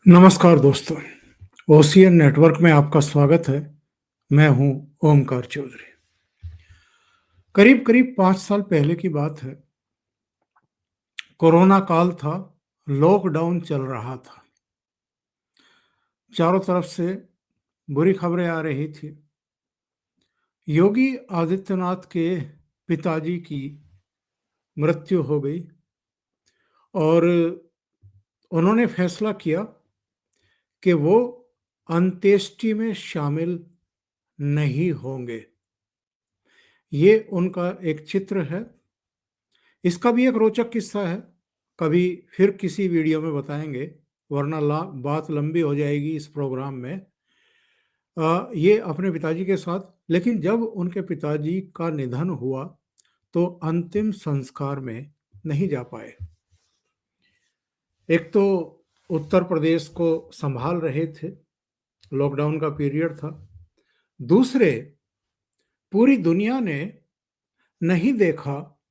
नमस्कार दोस्तों, ocean network में आपका स्वागत है। मैं हूं ओमकार चौधरी। करीब-करीब 5 साल पहले की बात है। कोरोना काल था, लॉकडाउन चल रहा था। चारों तरफ से बुरी खबरें आ रही थी। योगी आदित्यनाथ के पिताजी की मृत्यु हो गई और उन्होंने फैसला किया कि वो अंत्येष्टि में शामिल नहीं होंगे। ये उनका एक चित्र है। इसका भी एक रोचक किस्सा है, कभी फिर किसी वीडियो में बताएँगे, वरना ला बात लंबी हो जाएगी इस प्रोग्राम में। ये अपने पिताजी के साथ, लेकिन जब उनके पिताजी का निधन हुआ, तो अंतिम संस्कार में नहीं जा पाए। एक तो उत्तर प्रदेश को सँभाल रहे थे, लॉकडाउन का पीरियड था। दूसरे, पूरी दुनिया ने नहीं देखा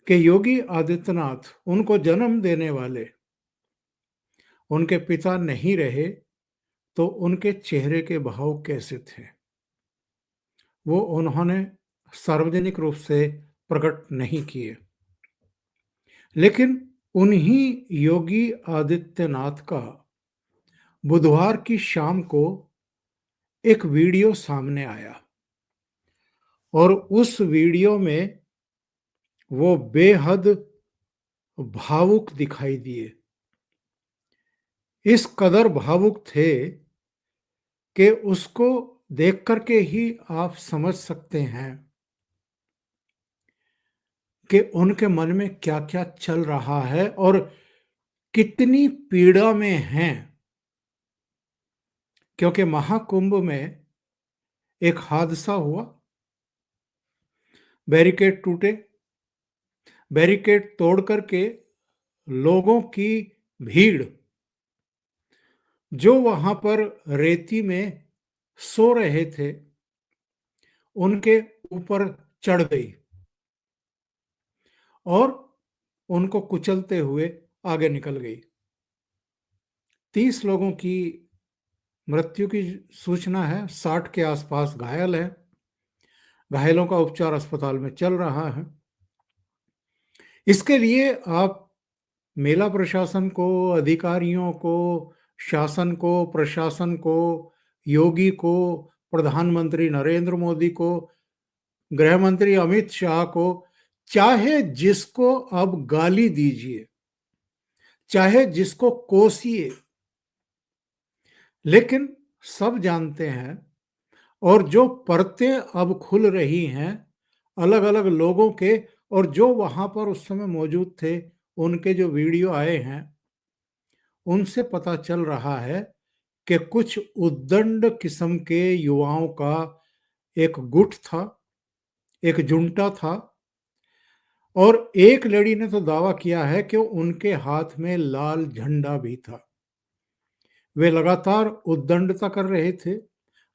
कि योगी आदित्यनाथ, उनको जन्म देने वाले, उनके पिता नहीं रहे, तो उनके चेहरे के भाव कैसे थे? वो उन्होंने सार्वजनिक रूप से प्रकट नहीं किए। लेकिन उन्हीं योगी आदित्यनाथ का बुधवार की शाम को एक वीडियो सामने आया और उस वीडियो में वो बेहद भावुक दिखाई दिए। इस कदर भावुक थे कि उसको देख कर के ही आप समझ सकते हैं कि उनके मन में क्या-क्या चल रहा है और कितनी पीड़ा में हैं। क्योंकि महाकुंभ में एक हादसा हुआ, बैरिकेड टूटे, बैरिकेड तोड़ कर के लोगों की भीड़, जो वहां पर रेती में सो रहे थे, उनके ऊपर चढ़ गई और उनको कुचलते हुए आगे निकल गई। 30 लोगों की मृत्यु की सूचना है, 60 के आसपास घायल हैं। घायलों का उपचार अस्पताल में चल रहा है। इसके लिए आप मेला प्रशासन को, अधिकारियों को, शासन को, प्रशासन को, योगी को, प्रधानमंत्री नरेंद्र मोदी को, गृह मंत्री अमित शाह को, चाहे जिसको अब गाली दीजिए, चाहे जिसको कोसिए, लेकिन सब जानते हैं। और जो परतें अब खुल रही हैं अलग-अलग लोगों के, और जो वहां पर उस समय मौजूद थे, उनके जो वीडियो आए हैं, उनसे पता चल रहा है कि कुछ उद्दंड किस्म के युवाओं का एक गुट था, एक जुंटा था। और एक लड़ी ने तो दावा किया है कि उनके हाथ में लाल झंडा भी था। वे लगातार उद्दंडता कर रहे थे,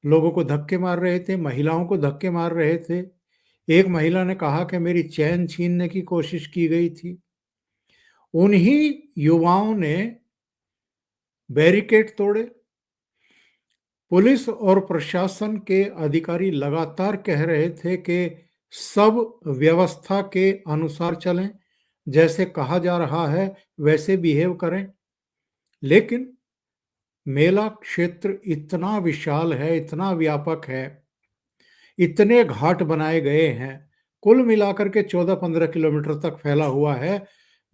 लोगों को धक्के मार रहे थे, महिलाओं को धक्के मार रहे थे। एक महिला ने कहा कि मेरी चैन छीनने की कोशिश की गई थी। उन्हीं युवाओं ने बैरिकेड तोड़े। पुलिस और प्रशासन के अधिकारी लगातार कह रहे थे कि सब व्यवस्था के अनुसार चलें, जैसे कहा जा रहा है वैसे बिहेव करें। लेकिन मेला क्षेत्र इतना विशाल है, इतना व्यापक है, इतने घाट बनाए गए हैं, कुल मिलाकर के 14-15 किलोमीटर तक फैला हुआ है।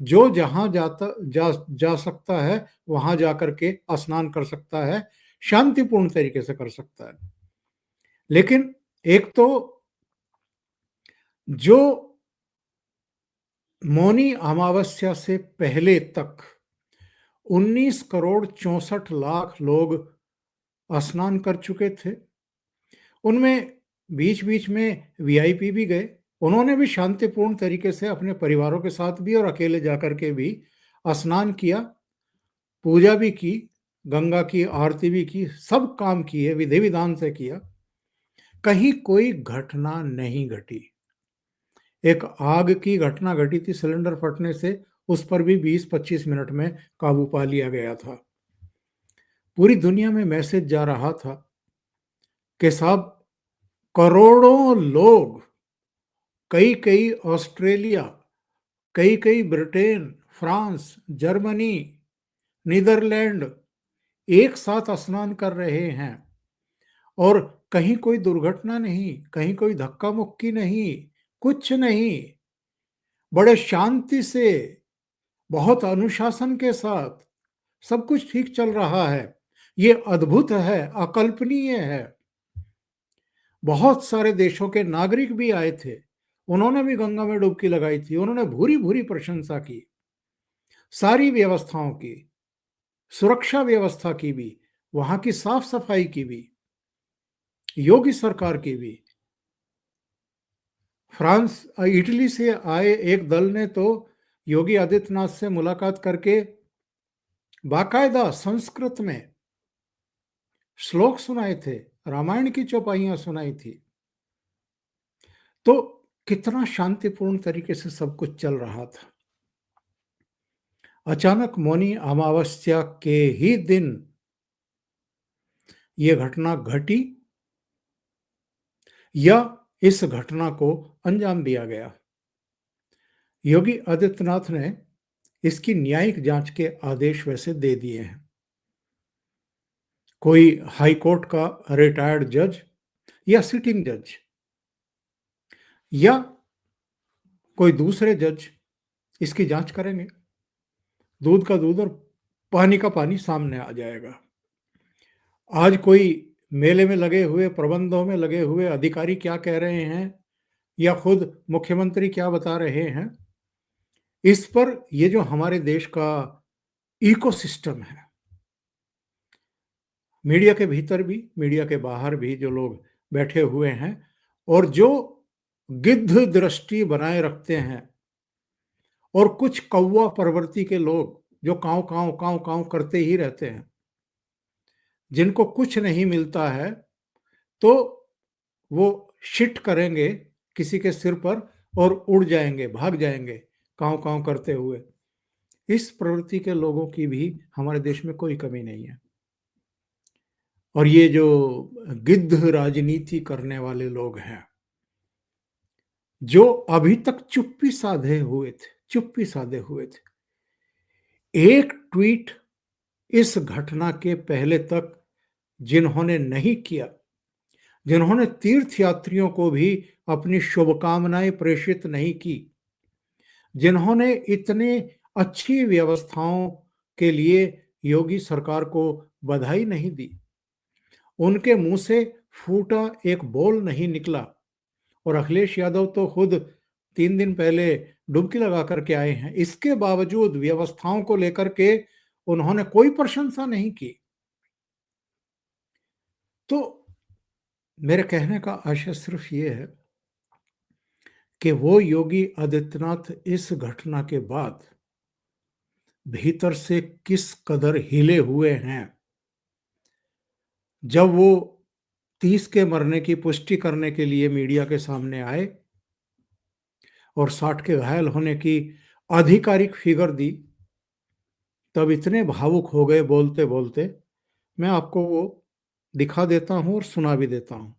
जो जहां जाता जा जा सकता है, वहां जाकर के स्नान कर सकता है, शांतिपूर्ण तरीके से कर सकता है। लेकिन एक तो जो मौनी अमावस्या से पहले तक 19 करोड़ 64 लाख लोग स्नान कर चुके थे। उनमें बीच-बीच में वीआईपी भी गए। उन्होंने भी शांतिपूर्ण तरीके से अपने परिवारों के साथ भी और अकेले जाकर के भी स्नान किया, पूजा भी की, गंगा की आरती भी की, सब काम किए, विधि-विधान से किया। कहीं कोई घटना नहीं घटी। एक आग की घटना घटी थी सिलेंडर फटने से, उस पर भी 20-25 मिनट में काबू पा लिया गया था। पूरी दुनिया में मैसेज जा रहा था कि साहब करोड़ों लोग, कई कई ऑस्ट्रेलिया, कई कई ब्रिटेन, फ्रांस, जर्मनी, नीदरलैंड एक साथ स्नान कर रहे हैं और कहीं कोई दुर्घटना नहीं, कहीं कोई धक्का मुक्की नहीं, कुछ नहीं। बड़े शांति से, बहुत अनुशासन के साथ सब कुछ ठीक चल रहा है। ये अद्भुत है, अकल्पनीय है। बहुत सारे देशों के नागरिक भी आए थे, उन्होंने भी गंगा में डुबकी लगाई थी, उन्होंने भूरी भूरी प्रशंसा की, सारी व्यवस्थाओं की, सुरक्षा व्यवस्था की भी, वहां की साफ सफाई की भी, योगी सरकार की भी। फ्रांस, इटली से आए एक दल ने तो योगी आदित्यनाथ से मुलाकात करके बाकायदा संस्कृत में श्लोक सुनाए थे, रामायण की चौपाइयां सुनाई थी। तो कितना शांतिपूर्ण तरीके से सब कुछ चल रहा था। अचानक मौनी अमावस्या के ही दिन यह घटना घटी या इस घटना को अंजाम दिया गया। योगी आदित्यनाथ ने इसकी न्यायिक जांच के आदेश वैसे दे दिए हैं। कोई हाई कोर्ट का रिटायर्ड जज या सिटिंग जज या कोई दूसरे जज इसकी जांच करेंगे। दूध का दूध और पानी का पानी सामने आ जाएगा। आज कोई मेले में लगे हुए, प्रबंधों में लगे हुए अधिकारी क्या कह रहे हैं या खुद मुख्यमंत्री क्या बता रहे हैं, इस पर ये जो हमारे देश का इकोसिस्टम है, मीडिया के भीतर भी, मीडिया के बाहर भी जो लोग बैठे हुए हैं और जो गिद्ध दृष्टि बनाए रखते हैं, और कुछ कौवा प्रवृत्ति के लोग जो कांव कांव कांव कांव करते ही रहते हैं, जिनको कुछ नहीं मिलता है तो वो शिट करेंगे किसी के सिर पर और उड़ जाएंगे, भाग जाएंगे कांव कांव करते हुए। इस प्रवृत्ति के लोगों की भी हमारे देश में कोई कमी नहीं है। और ये जो गिद्ध राजनीति करने वाले लोग हैं, जो अभी तक चुप्पी साधे हुए थे, एक ट्वीट इस घटना के पहले तक जिन्होंने नहीं किया, जिन्होंने तीर्थ यात्रियों को भी अपनी शुभकामनाएं प्रेषित नहीं की, जिन्होंने इतने अच्छी व्यवस्थाओं के लिए योगी सरकार को बधाई नहीं दी, उनके मुंह से फूटा एक बोल नहीं निकला। और अखिलेश यादव तो खुद 3 दिन पहले डुबकी लगा करके आए हैं, इसके बावजूद व्यवस्थाओं को लेकर के उन्होंने कोई प्रशंसा नहीं की। तो मेरे कहने का आशय सिर्फ ये है कि वो योगी आदित्यनाथ इस घटना के बाद भीतर से किस कदर हिले हुए हैं। जब वो 30 के मरने की पुष्टि करने के लिए मीडिया के सामने आए और 60 के घायल होने की आधिकारिक फिगर दी, तब इतने भावुक हो गए बोलते बोलते। मैं आपको वो दिखा देता हूं और सुना भी देता हूं।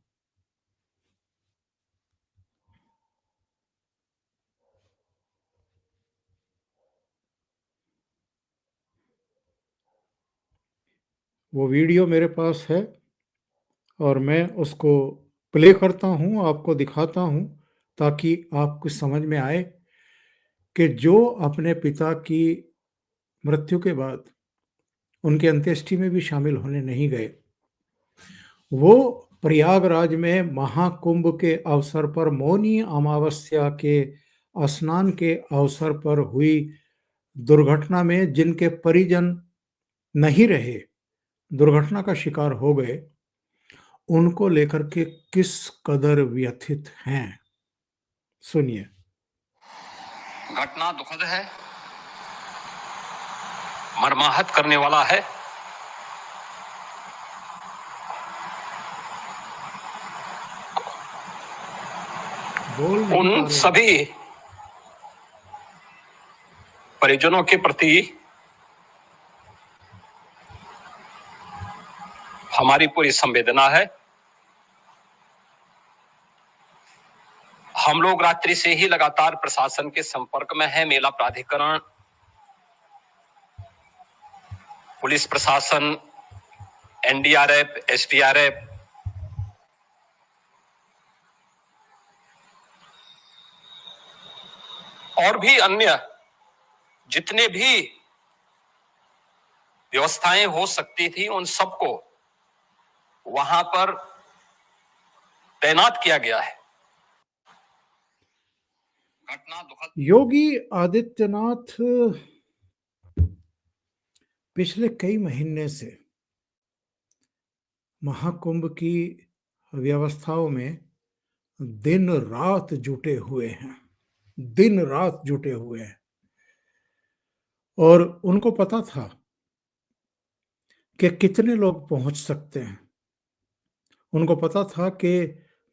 वो वीडियो मेरे पास है और मैं उसको प्ले करता हूं, आपको दिखाता हूं, ताकि आपको समझ में आए कि जो अपने पिता की मृत्यु के बाद उनके अंत्येष्टि में भी शामिल होने नहीं गए, वो प्रयागराज में महाकुंभ के अवसर पर, मौनी अमावस्या के स्नान के अवसर पर हुई दुर्घटना में जिनके परिजन नहीं रहे, दुर्घटना का शिकार हो गए, उनको लेकर के किस कदर व्यथित हैं, सुनिए। घटना दुखद है, मर्माहत करने वाला है। उन सभी परिजनों के प्रति हमारी पूरी संवेदना है। हम लोग रात्रि से ही लगातार प्रशासन के संपर्क में है। मेला प्राधिकरण, पुलिस प्रशासन, एनडीआरएफ, एसडीआरएफ, और भी अन्य जितने भी व्यवस्थाएं हो सकती थी उन सबको वहां पर तैनात किया गया है। घटना दुखद। योगी आदित्यनाथ पिछले कई महीने से महाकुंभ की व्यवस्थाओं में दिन रात जुटे हुए हैं, दिन रात जुटे हुए हैं। और उनको पता था कि कितने लोग पहुंच सकते हैं। उनको पता था कि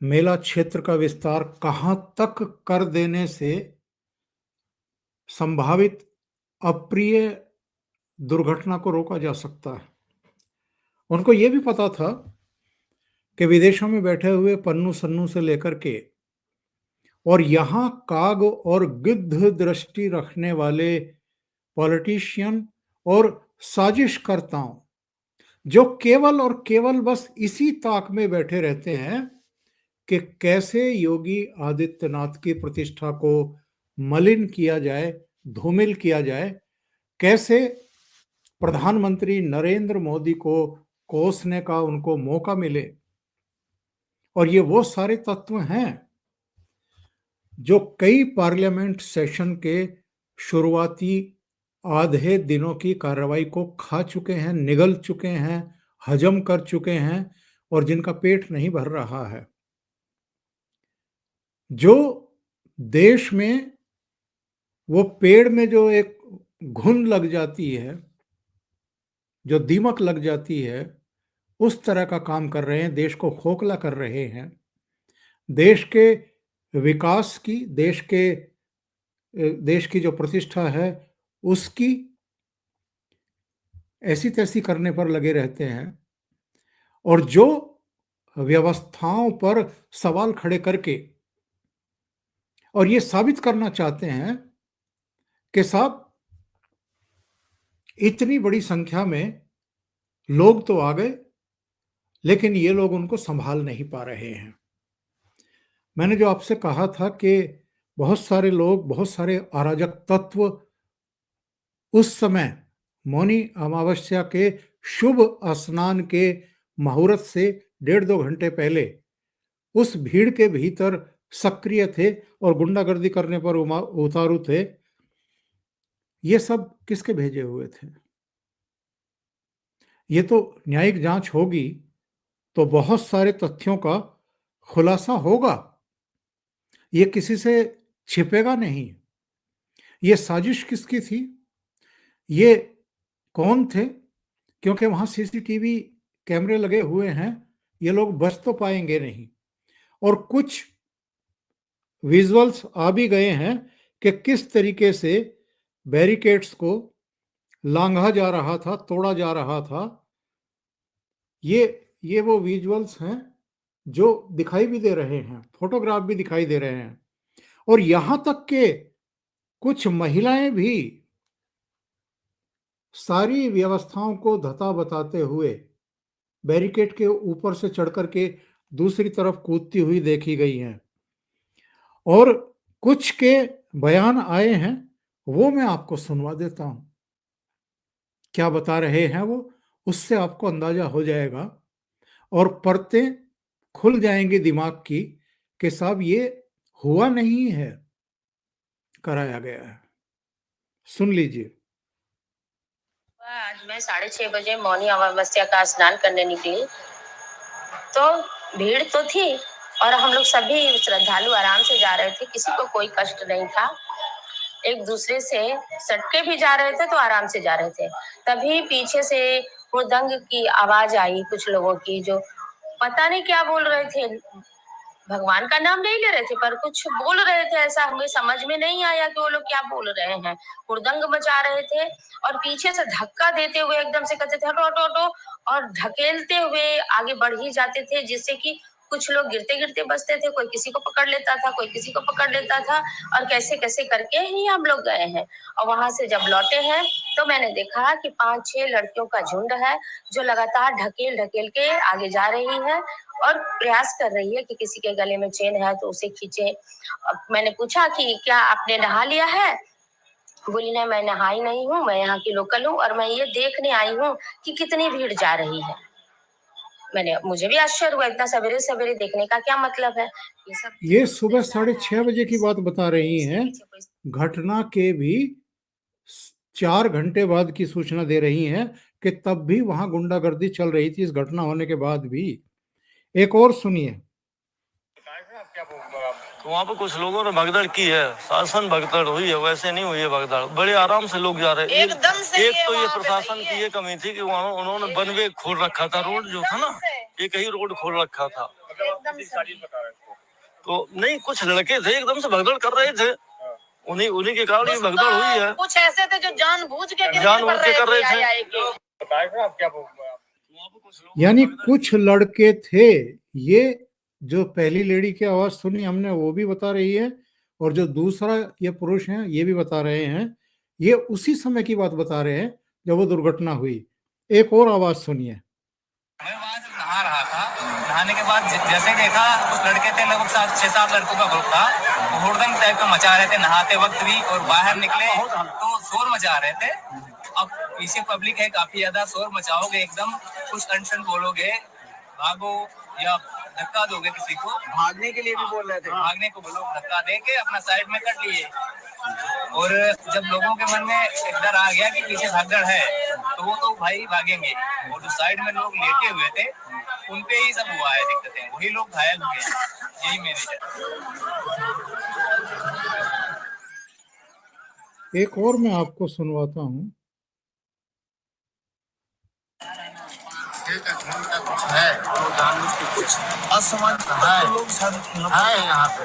मेला क्षेत्र का विस्तार कहां तक कर देने से संभावित अप्रिय दुर्घटना को रोका जा सकता है। उनको यह भी पता था कि विदेशों में बैठे हुए पन्नू सन्नू से लेकर के और यहां काग और गिद्ध दृष्टि रखने वाले पॉलिटिशियन और साजिशकर्ताओं जो केवल और केवल बस इसी ताक में बैठे रहते हैं कि कैसे योगी आदित्यनाथ की प्रतिष्ठा को मलिन किया जाए, धूमिल किया जाए, कैसे प्रधानमंत्री नरेंद्र मोदी को कोसने का उनको मौका मिले। और ये वो सारे तत्व हैं जो कई पार्लियामेंट सेशन के शुरुआती आधे दिनों की कार्रवाई को खा चुके हैं, निगल चुके हैं, हजम कर चुके हैं और जिनका पेट नहीं भर रहा है। जो देश में वो पेड़ में जो एक घुन लग जाती है, जो दीमक लग जाती है, उस तरह का काम कर रहे हैं, देश को खोखला कर रहे हैं। देश के विकास की, देश की जो प्रतिष्ठा है उसकी ऐसी तैसी करने पर लगे रहते हैं। और जो व्यवस्थाओं पर सवाल खड़े करके और ये साबित करना चाहते हैं कि साहब इतनी बड़ी संख्या में लोग तो आ गए लेकिन ये लोग उनको संभाल नहीं पा रहे हैं। मैंने जो आपसे कहा था कि बहुत सारे लोग, बहुत सारे अराजक तत्व उस समय मौनी अमावस्या के शुभ स्नान के मुहूर्त से 1.5-2 घंटे पहले उस भीड़ के भीतर सक्रिय थे और गुंडागर्दी करने पर उतारू थे। ये सब किसके भेजे हुए थे? ये तो न्यायिक जांच होगी तो बहुत सारे तथ्यों का खुलासा होगा। ये किसी से छिपेगा नहीं। ये साजिश किसकी थी? ये कौन थे? क्योंकि वहां सीसीटीवी कैमरे लगे हुए हैं, ये लोग बच तो पाएंगे नहीं। और कुछ विजुअल्स आ भी गए हैं कि किस तरीके से बैरिकेड्स को लांघा जा रहा था, तोड़ा जा रहा था। ये वो विजुअल्स हैं जो दिखाई भी दे रहे हैं, फोटोग्राफ भी दिखाई दे रहे हैं। और यहां तक के कुछ महिलाएं भी सारी व्यवस्थाओं को धता बताते हुए बैरिकेड के ऊपर से चढ़ करके दूसरी तरफ कूदती हुई देखी गई हैं। और कुछ के बयान आए हैं, वो मैं आपको सुनवा देता हूं। क्या बता रहे हैं वो, उससे आपको अंदाजा हो जाएगा और परतें खुल जाएंगी दिमाग की कि साहब ये हुआ नहीं है, कराया गया है। सुन लीजिए। आज मैं 6:30 बजे मौनी अमावस्या का स्नान करने निकली तो भीड़ तो थी और हम लोग सभी श्रद्धालु आराम से जा रहे थे, किसी को कोई कष्ट नहीं था। एक दूसरे से सटके भी जा रहे थे तो आराम से जा रहे थे। तभी पीछे से हुड़दंग की आवाज आई, कुछ लोगों की, जो पता नहीं क्या बोल रहे थे, भगवान का नाम नहीं ले रहे थे पर कुछ बोल रहे थे, ऐसा हमें समझ में नहीं आया कि वो लोग क्या बोल रहे हैं। हुड़दंग मचा रहे थे और पीछे से धक्का देते हुए एकदम से कहते थे हटो हटो हटो, और ढकेलते हुए आगे बढ़ ही जाते थे, जिससे कि कुछ लोग गिरते गिरते बचते थे, कोई किसी को पकड़ लेता था, कोई किसी को पकड़ लेता था, और कैसे कैसे करके ही हम लोग गए हैं। और वहां से जब लौटे हैं तो मैंने देखा कि 5-6 लड़कियों का झुंड है जो लगातार ढकेल ढकेल के आगे जा रही है और प्रयास कर रही है कि किसी के गले में चेन है तो उसे खींचे। मैंने पूछा कि क्या आपने नहा लिया है? बोली नहीं, मैं नहाई नहीं हूँ, मैं यहाँ की लोकल हूँ और मैं ये देखने आई हूँ कि कितनी भीड़ जा रही है। मुझे भी आश्चर्य हुआ, इतना सवेरे सवेरे देखने का क्या मतलब है? ये सुबह 6:30 बजे की बात बता रही हैं। घटना के भी 4 घंटे बाद की सूचना दे रही हैं कि तब भी वहां गुंडागर्दी चल रही थी, इस घटना होने के बाद भी। एक और सुनिए। तो वहाँ पे कुछ लोगों ने भगदड़ की है, शासन भगदड़ हुई है, वैसे नहीं हुई है भगदड़, बड़े आराम से लोग जा रहे हैं। एकदम से एक तो ये प्रशासन की ये कमी थी कि वहाँ उन्होंने वन वे खोल रखा था, रोड जो था ना एक ही रोड खोल रखा था। तो नहीं, कुछ लड़के थे एकदम से भगदड़ कर रहे थे, उन्हीं के कारण ये भगदड़ हुई है। कुछ ऐसे थे जो जानबूझ के कर रहे थे। यानी कुछ लड़के थे, ये जो पहली लेडी की आवाज सुनी हमने वो भी बता रही है, और जो दूसरा ये पुरुष हैं ये भी बता रहे हैं, ये उसी समय की बात बता रहे हैं जब वो दुर्घटना हुई। एक और आवाज सुनिए। मैं वहां से नहा रहा था, नहाने के बाद जैसे देखा कुछ लड़के थे, लगभग 6-7 लड़कों का ग्रुप था, वो हुड़दंग टाइप का मचा रहे थे नहाते वक्त भी, और बाहर निकले तो शोर मचा रहे थे। अब पीछे पब्लिक है काफी ज्यादा, शोर मचाओगे एकदम, कुछ अनशन बोलोगे, भागो या धक्का दोगे किसी को, भागने के लिए भी बोल रहे थे, भागने को बोलो, धक्का देके अपना साइड में कर लिए। और जब लोगों के मन में एक डर आ गया कि पीछे भगदड़ है तो वो तो भाई भागेंगे, और जो साइड में लोग लेटे हुए थे उन पे ही सब हुआ है दिक्कतें, वही लोग घायल हुए हैं। यही मेरे एक और मैं आपको सुनवाता हूँ। कुछ है तो जानबूझ के कुछ असमझ है यहाँ पे।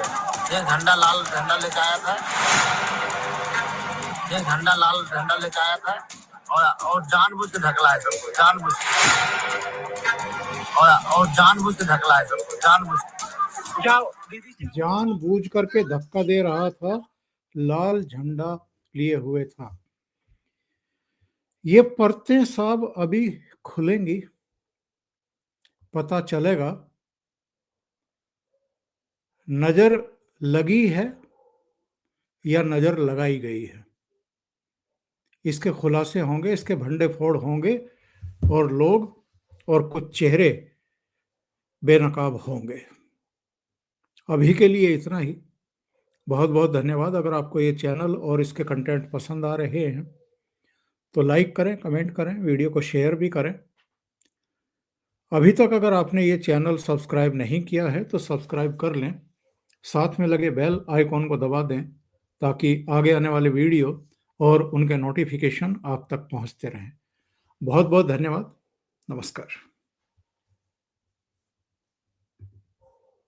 ये झंडा लाल झंडा लेके आया था, ये झंडा लाल झंडा लेके आया था, और जानबूझ के ढकला है सबको, जानबूझ और जानबूझ के ढकला है सबको, जानबूझ करके धक्का दे रहा था, लाल झंडा लिए हुए था। ये परतें साहब अभी खुलेंगी, पता चलेगा नजर लगी है या नजर लगाई गई है। इसके खुलासे होंगे, इसके भंडे फोड़ होंगे, और लोग और कुछ चेहरे बेनकाब होंगे। अभी के लिए इतना ही। बहुत बहुत धन्यवाद। अगर आपको ये चैनल और इसके कंटेंट पसंद आ रहे हैं तो लाइक करें, कमेंट करें, वीडियो को शेयर भी करें। अभी तक अगर आपने ये चैनल सब्सक्राइब नहीं किया है तो सब्सक्राइब कर लें, साथ में लगे बेल आइकॉन को दबा दें ताकि आगे आने वाले वीडियो और उनके नोटिफिकेशन आप तक पहुंचते रहें। बहुत बहुत धन्यवाद। नमस्कार।